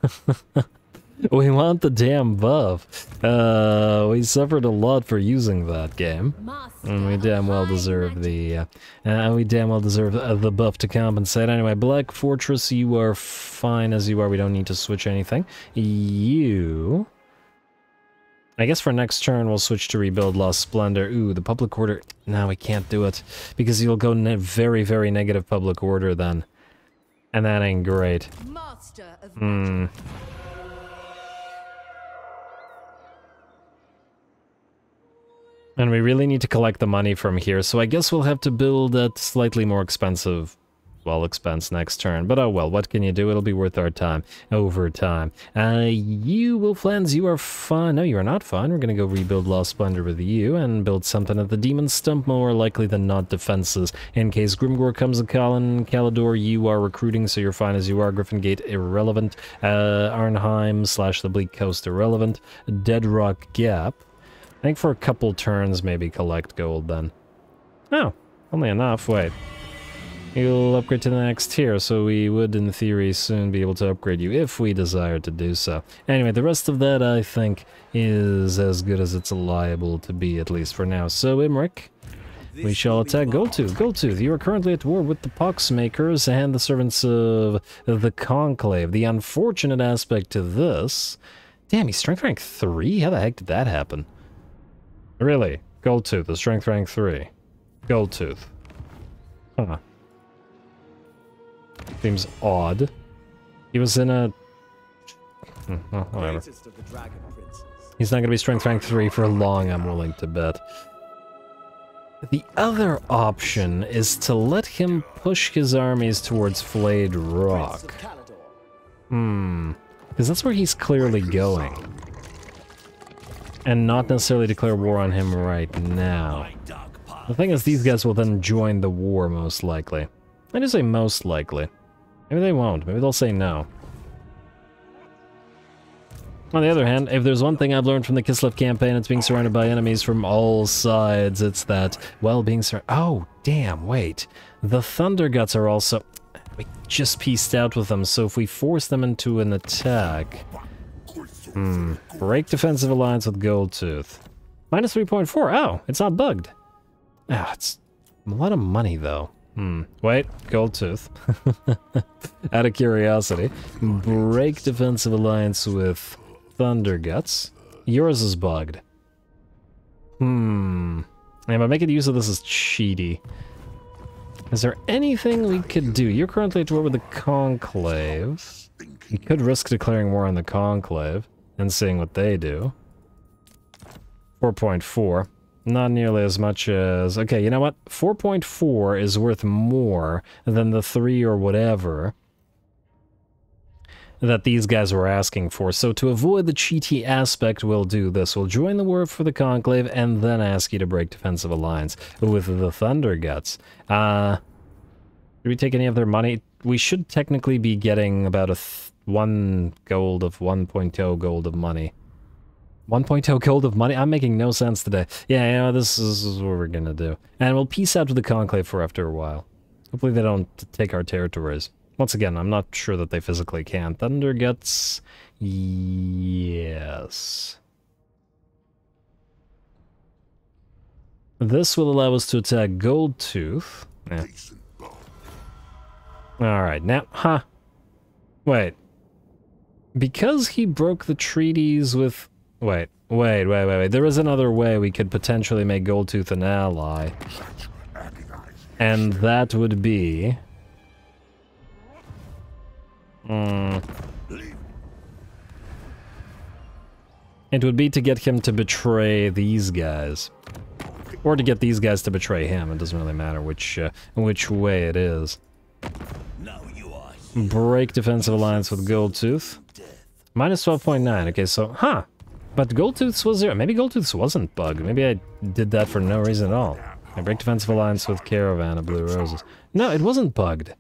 We want the damn buff. We suffered a lot for using that game, and we damn well deserve the the buff to compensate. Anyway, Black Fortress, you are fine as you are. We don't need to switch anything. You... I guess for next turn we'll switch to Rebuild Lost Splendor. Ooh, the Public Order... No, we can't do it, because you'll go very, very negative Public Order then. And that ain't great. And we really need to collect the money from here, so I guess we'll have to build at slightly more expensive... well, expense next turn, but oh well, what can you do? It'll be worth our time over time. You, Wolflands, you are fine. No, you are not fine. We're gonna go rebuild Lost Splendor with you and build something at the Demon Stump, more likely than not defenses. In case Grimgor comes to Caledor, you are recruiting, so you're fine as you are. Griffin Gate, irrelevant. Arnheim / the Bleak Coast, irrelevant. Deadrock Gap. I think for a couple turns, maybe collect gold then. Oh, only enough. Wait. You'll upgrade to the next tier, so we would, in theory, soon be able to upgrade you if we desire to do so. Anyway, the rest of that, I think, is as good as it's liable to be, at least for now. So, Imrik, we shall attack Goldtooth. Goldtooth, you are currently at war with the Poxmakers and the Servants of the Conclave. The unfortunate aspect to this... Damn, he's strength rank 3? How the heck did that happen? Really? Goldtooth is strength rank 3. Goldtooth. Huh. Seems odd. He was in a... well, whatever. He's not going to be strength rank 3 for long, I'm willing to bet. The other option is to let him push his armies towards Flayed Rock. Because that's where he's clearly going. and not necessarily declare war on him right now. The thing is, these guys will then join the war, most likely. I do say most likely. Maybe they won't. Maybe they'll say no. On the other hand, if there's one thing I've learned from the Kislev campaign, it's being surrounded by enemies from all sides. It's that, well, being surrounded... Oh, damn, wait. The Thunder Guts are also... We just pieced out with them, so if we force them into an attack... Break defensive alliance with Goldtooth. Minus 3.4. Oh, it's not bugged. Ah, it's a lot of money, though. Wait, Goldtooth. Out of curiosity. Break defensive alliance with Thunder Guts. Yours is bugged. Yeah, but making use of this is cheaty. Is there anything we could do? You're currently at war with the Conclave. You could risk declaring war on the Conclave and seeing what they do. 4.4. Not nearly as much as... Okay, you know what? 4.4 is worth more than the 3 or whatever that these guys were asking for. So to avoid the cheaty aspect, we'll do this. We'll join the war for the Conclave and then ask you to break defensive alliance with the Thunder Guts. Do we take any of their money? We should technically be getting about 1 gold of 1.0 gold of money. 1.0 gold of money? I'm making no sense today. Yeah, you know, this is what we're gonna do. And we'll peace out with the Conclave for after a while. Hopefully they don't take our territories. Once again, I'm not sure that they physically can. Thunder Guts... Yes. This will allow us to attack Goldtooth. Yeah. Alright, now... Wait. Because he broke the treaties with... Wait. There is another way we could potentially make Goldtooth an ally. And that would be... It would be to get him to betray these guys. Or to get these guys to betray him. It doesn't really matter which way it is. Break defensive alliance with Goldtooth. Minus 12.9. Okay, so... But Goldtooth's was there. Maybe Goldtooth's wasn't bugged. Maybe I did that for no reason at all. I break defensive alliance with Caravan of Blue Roses. No, it wasn't bugged.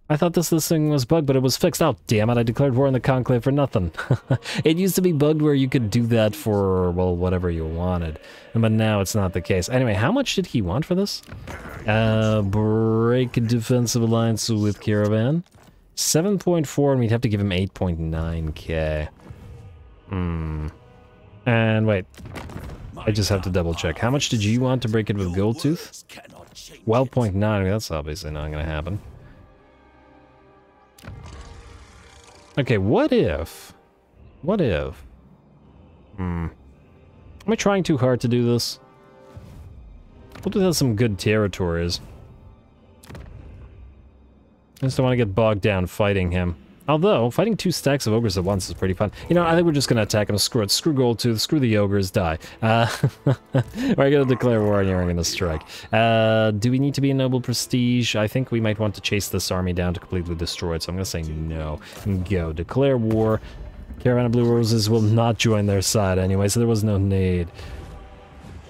I thought this thing was bugged, but it was fixed. Oh, damn it, I declared war on the Conclave for nothing. It used to be bugged where you could do that for, well, whatever you wanted. But now it's not the case. Anyway, how much did he want for this? Break defensive alliance with Caravan. 7.4, and we'd have to give him 8.9k. And wait. I just have to double check. How much did you want to break it with Goldtooth? 12.9, that's obviously not going to happen. Okay, what if... Am I trying too hard to do this? Goldtooth has some good territories. I just don't want to get bogged down fighting him. Although, fighting 2 stacks of ogres at once is pretty fun. You know, I think we're just going to attack him. Screw it. Screw Goldtooth. Screw the ogres. Die. We're going to declare war and you're going to strike. Do we need to be a noble prestige? I think we might want to chase this army down to completely destroy it, so I'm going to say no. Go. Declare war. Caravan of Blue Roses will not join their side anyway, so there was no need.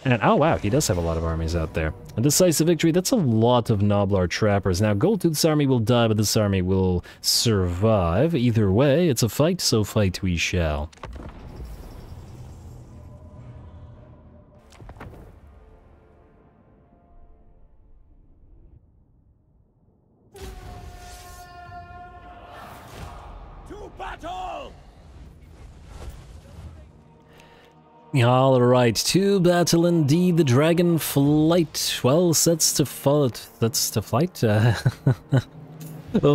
And, oh wow, he does have a lot of armies out there. A decisive victory, that's a lot of Noblar trappers. Now, Goldtooth's army will die, but this army will survive. Either way, it's a fight, so fight we shall. To battle! Alright, to battle indeed, the dragon flight, well, sets to flight,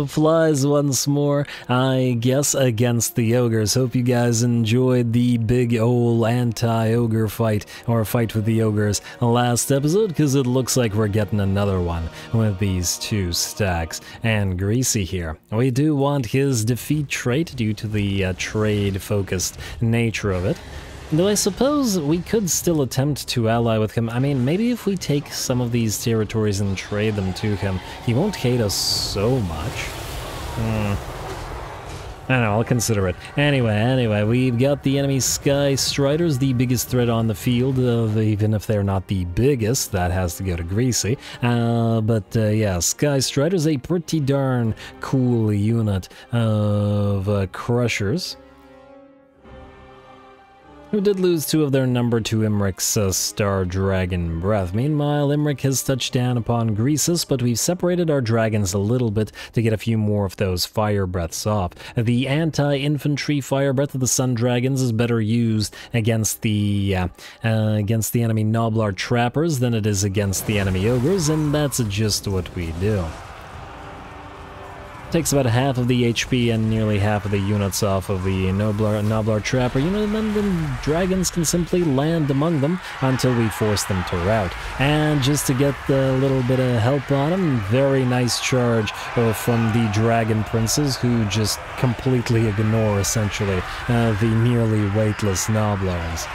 flies once more, I guess, against the ogres. Hope you guys enjoyed the big ol' anti-ogre fight, or fight with the ogres, last episode, because it looks like we're getting another one with these 2 stacks. And Greasy here. We do want his defeat trait due to the trade-focused nature of it. Though I suppose we could still attempt to ally with him. I mean, maybe if we take some of these territories and trade them to him, he won't hate us so much. I know, I'll consider it. Anyway, we've got the enemy Sky Striders, the biggest threat on the field, even if they're not the biggest, that has to go to Greasy. Yeah, Sky Striders, a pretty darn cool unit of Crushers, who did lose 2 of their number 2 Imrik's Star Dragon Breath. Meanwhile, Imrik has touched down upon GREASUS, but we've separated our dragons a little bit to get a few more of those fire breaths off. The anti-infantry fire breath of the Sun Dragons is better used against the enemy Noblar Trappers than it is against the enemy Ogres, and that's just what we do. Takes about half of the HP and nearly half of the units off of the Noblar Trapper unit, and then the dragons can simply land among them until we force them to rout. And just to get a little bit of help on them, very nice charge from the Dragon Princes, who just completely ignore, essentially, the nearly weightless Noblars.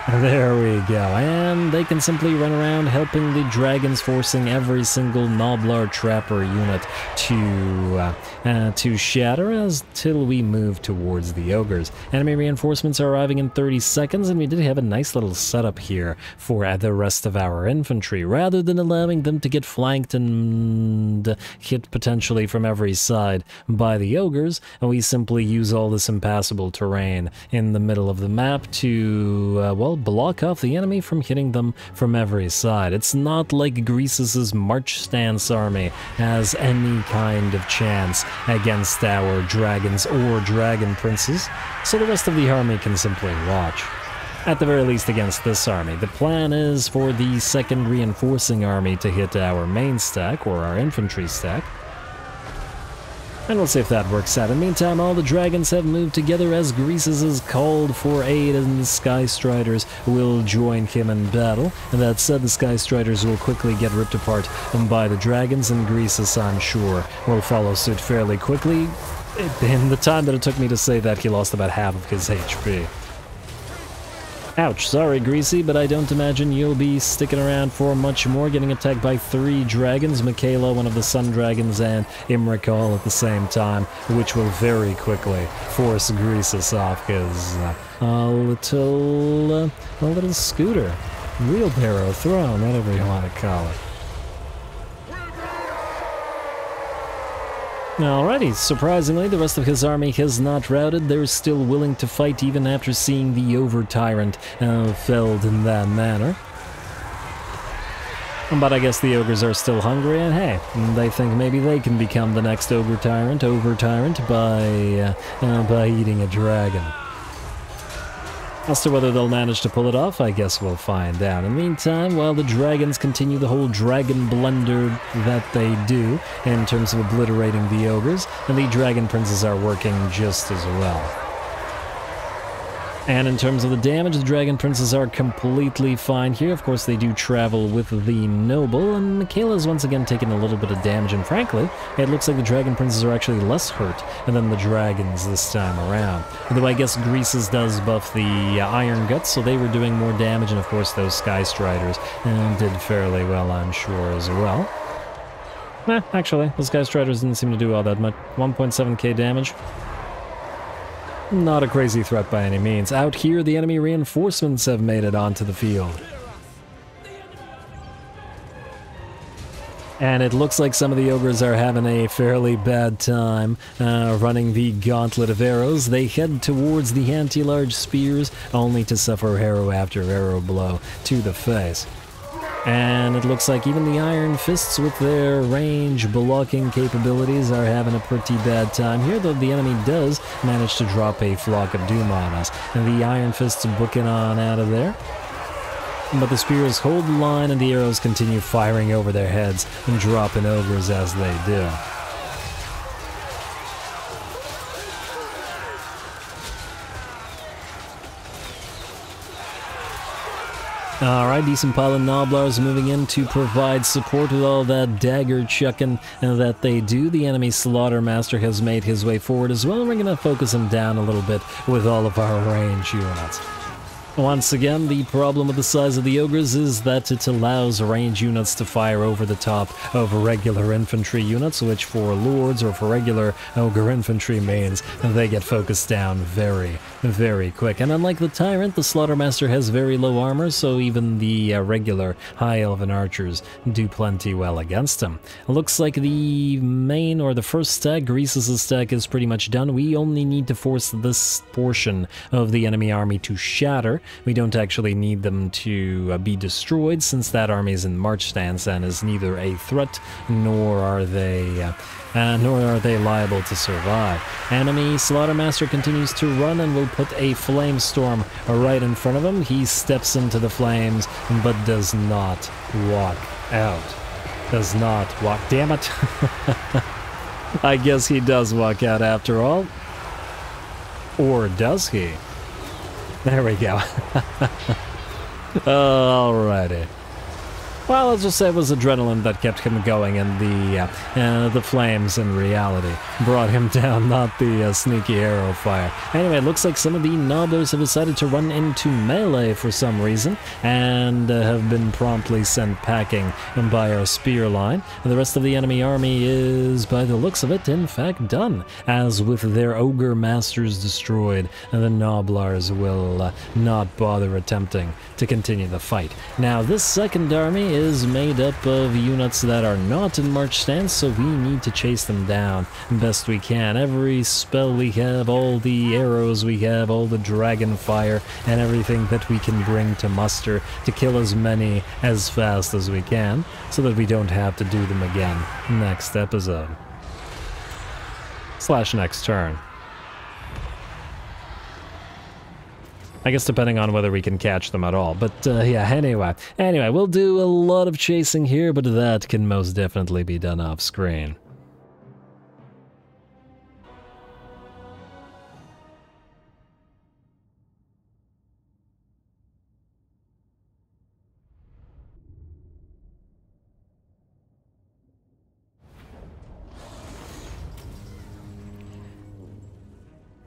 There we go, and they can simply run around helping the dragons, forcing every single Noblar Trapper unit to shatter until we move towards the Ogres. Enemy reinforcements are arriving in 30 seconds, and we did have a nice little setup here for the rest of our infantry. Rather than allowing them to get flanked and hit potentially from every side by the Ogres, we simply use all this impassable terrain in the middle of the map to, block off the enemy from hitting them from every side. It's not like GREASUS's March Stance army has any kind of chance against our dragons or dragon princes, so the rest of the army can simply watch. At the very least against this army. The plan is for the second reinforcing army to hit our main stack, or our infantry stack. And we'll see if that works out. In the meantime, all the dragons have moved together as GREASUS has called for aid, and the Sky Striders will join him in battle. And that said, the Sky Striders will quickly get ripped apart by the dragons, and GREASUS, I'm sure, will follow suit fairly quickly. In the time that it took me to say that, he lost about half of his HP. Ouch, sorry Greasy, but I don't imagine you'll be sticking around for much more, getting attacked by 3 dragons, Michaela, one of the Sun Dragons, and Imrik all at the same time, which will very quickly force GREASUS off his little scooter, wheelbarrow, throne, whatever you want to call it. Alrighty, surprisingly, the rest of his army has not routed. They're still willing to fight even after seeing the Over-Tyrant felled in that manner. But I guess the Ogres are still hungry, and hey, they think maybe they can become the next Over-Tyrant by eating a dragon. As to whether they'll manage to pull it off, I guess we'll find out. In the meantime, while the dragons continue the whole dragon blunder that they do in terms of obliterating the ogres, and the dragon princes are working just as well. And in terms of the damage, the dragon princes are completely fine here. Of course, they do travel with the noble, and Michaela's once again taken a little bit of damage, and frankly, it looks like the dragon princes are actually less hurt than the dragons this time around. Though I guess GREASUS does buff the Iron Guts, so they were doing more damage, and of course those Sky Striders did fairly well, I'm sure, as well. Actually, the Sky Striders didn't seem to do all that much. 1.7k damage. Not a crazy threat by any means. Out here, the enemy reinforcements have made it onto the field. And it looks like some of the ogres are having a fairly bad time running the gauntlet of arrows. They head towards the anti-large spears, only to suffer arrow after arrow blow to the face. And it looks like even the Iron Fists with their range blocking capabilities are having a pretty bad time here, though the enemy does manage to drop a Flock of Doom on us. And the Iron Fists booking on out of there. But the spears hold the line and the arrows continue firing over their heads and dropping ogres as they do. Alright, decent pile of Noblars moving in to provide support with all that dagger chucking that they do. The enemy Slaughtermaster has made his way forward as well, and we're going to focus him down a little bit with all of our range units. Once again, the problem with the size of the ogres is that it allows range units to fire over the top of regular infantry units, which for lords or for regular ogre infantry means they get focused down very, very quick. And unlike the Tyrant, the Slaughtermaster has very low armor, so even the regular High Elven archers do plenty well against him. It looks like the main or the first stack, GREASUS' stack, is pretty much done. We only need to force this portion of the enemy army to shatter. We don't actually need them to be destroyed, since that army is in march stance and is neither a threat nor are they liable to survive. Enemy Slaughtermaster continues to run and will put a flame storm right in front of him. He steps into the flames but does not walk out. Does not walk. Damn it. I guess he does walk out after all. Or does he? There we go. Alrighty. Well, let's just say it was adrenaline that kept him going, and the flames, in reality, brought him down, not the sneaky arrow fire. Anyway, it looks like some of the nobblers have decided to run into melee for some reason, and have been promptly sent packing by our spear line. And the rest of the enemy army is, by the looks of it, in fact done. As with their ogre masters destroyed, the nobblers will not bother attempting to continue the fight. Now, this second army is made up of units that are not in march stance, so we need to chase them down best we can. Every spell we have, all the arrows we have, all the dragon fire, and everything that we can bring to muster to kill as many as fast as we can, so that we don't have to do them again next episode. / next turn. I guess depending on whether we can catch them at all. But yeah, anyway, we'll do a lot of chasing here, but that can most definitely be done off screen.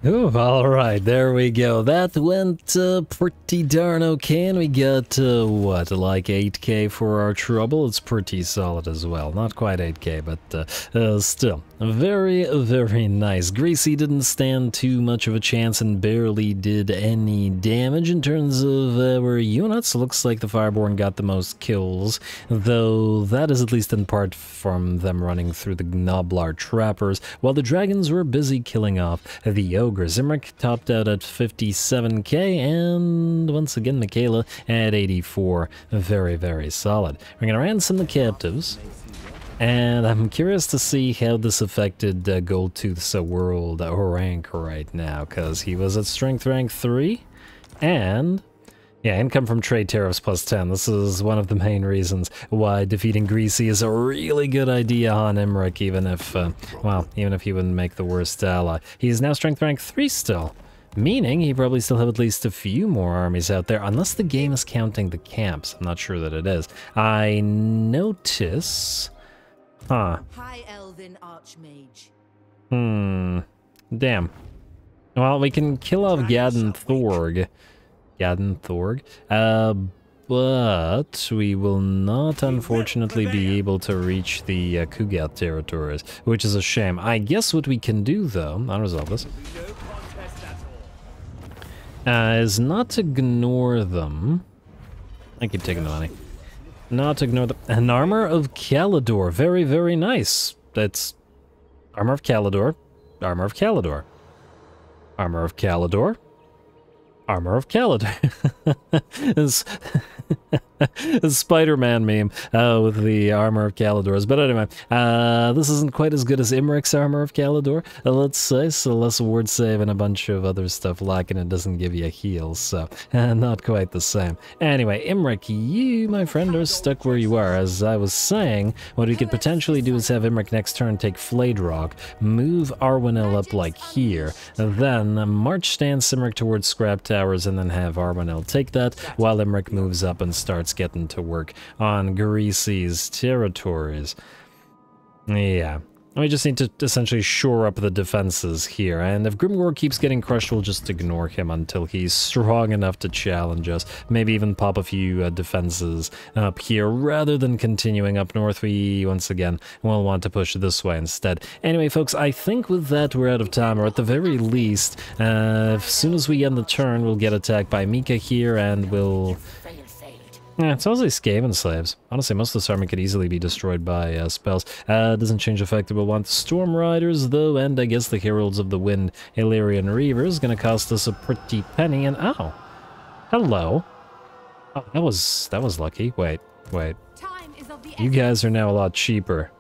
Oh, alright, there we go. That went pretty darn okay, and we got, what, like 8k for our trouble? It's pretty solid as well. Not quite 8k, but still. Very, very nice. Greasy didn't stand too much of a chance and barely did any damage in terms of our units. Looks like the Fireborn got the most kills, though that is at least in part from them running through the Gnoblar Trappers, while the Dragons were busy killing off the Ogres. Imrik topped out at 57k, and once again Michaela at 84. Very, very solid. We're gonna ransom the captives. And I'm curious to see how this affected Goldtooth's world rank right now, because he was at strength rank 3, and yeah, income from trade tariffs plus 10. This is one of the main reasons why defeating Greasy is a really good idea on Imrik, even if, well, even if he wouldn't make the worst ally. He's now strength rank 3 still, meaning he probably still have at least a few more armies out there, unless the game is counting the camps. I'm not sure that it is. I notice... Huh. High Elven Archmage. Damn. Well, we can kill off Gadden Thorg. But we will not, unfortunately, be able to reach the Kugat territories, which is a shame. I guess what we can do, though, I'll resolve this, is not to ignore them. I keep taking the money. Not to ignore them. An Armor of Caledor. Very, very nice. That's Armor of Caledor. Armor of Caledor. Armor of Caledor. Armor of Caledor. Spider-Man meme with the Armor of Caledors. But anyway, this isn't quite as good as Imrik's Armor of Caledor, let's say, so less ward save and a bunch of other stuff lacking. It doesn't give you heals, so not quite the same. Anyway, Imrik, you, my friend, are stuck where you are. As I was saying, what we could potentially do is have Imrik next turn take Flayed Rock, move Arwenel up like here, then march stance Imrik towards Scrap Towers, and then have Arwenel take that, while Imrik moves up and starts getting to work on Greasy's territories. Yeah. We just need to essentially shore up the defenses here, and if Grimgor keeps getting crushed, we'll just ignore him until he's strong enough to challenge us. Maybe even pop a few defenses up here, rather than continuing up north. We, once again, will want to push this way instead. Anyway, folks, I think with that we're out of time, or at the very least, as soon as we end the turn, we'll get attacked by Mika here, and we'll... Yeah, it's mostly Skaven slaves. Honestly, most of this army could easily be destroyed by spells. Doesn't change the fact that we'll want the Storm Riders, though, and I guess the Heralds of the Wind, Illyrian Reavers, gonna cost us a pretty penny, and oh! Hello! Oh, that was lucky. Wait. You guys are now a lot cheaper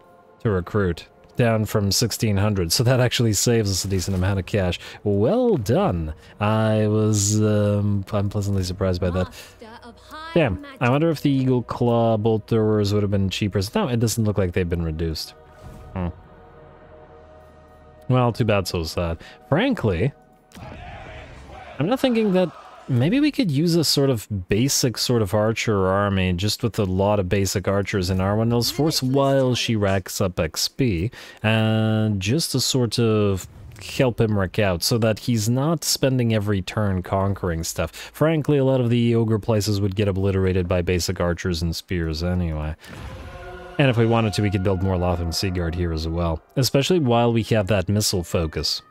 to recruit. Down from 1,600, so that actually saves us a decent amount of cash. Well done! I'm pleasantly surprised by that. Damn, I wonder if the Eagle Claw bolt throwers would have been cheaper. No, it doesn't look like they've been reduced. Well, too bad, so sad. Frankly, I'm not thinking that maybe we could use a sort of basic sort of archer army, just with a lot of basic archers in Arwendel's force while she racks up XP, and just to sort of help Imrik out so that he's not spending every turn conquering stuff. Frankly, a lot of the ogre places would get obliterated by basic archers and spears anyway. And if we wanted to, we could build more Lothern Seaguard here as well, especially while we have that missile focus.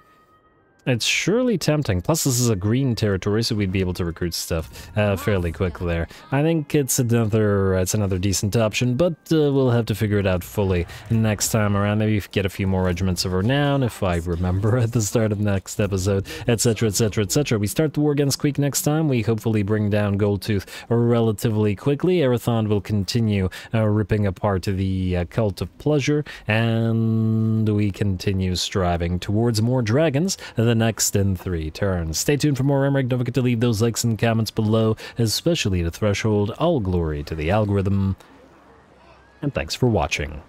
It's surely tempting. Plus, this is a green territory, so we'd be able to recruit stuff fairly quick there. I think it's another decent option, but we'll have to figure it out fully next time around. Maybe get a few more regiments of renown, if I remember at the start of next episode, etc., etc., etc. We start the war against Queek next time. We hopefully bring down Goldtooth relatively quickly. Arathon will continue ripping apart the Cult of Pleasure, and we continue striving towards more dragons the next in 3 turns. Stay tuned for more Imrik. Don't forget to leave those likes and comments below, especially to Threshold. All glory to the algorithm. And thanks for watching.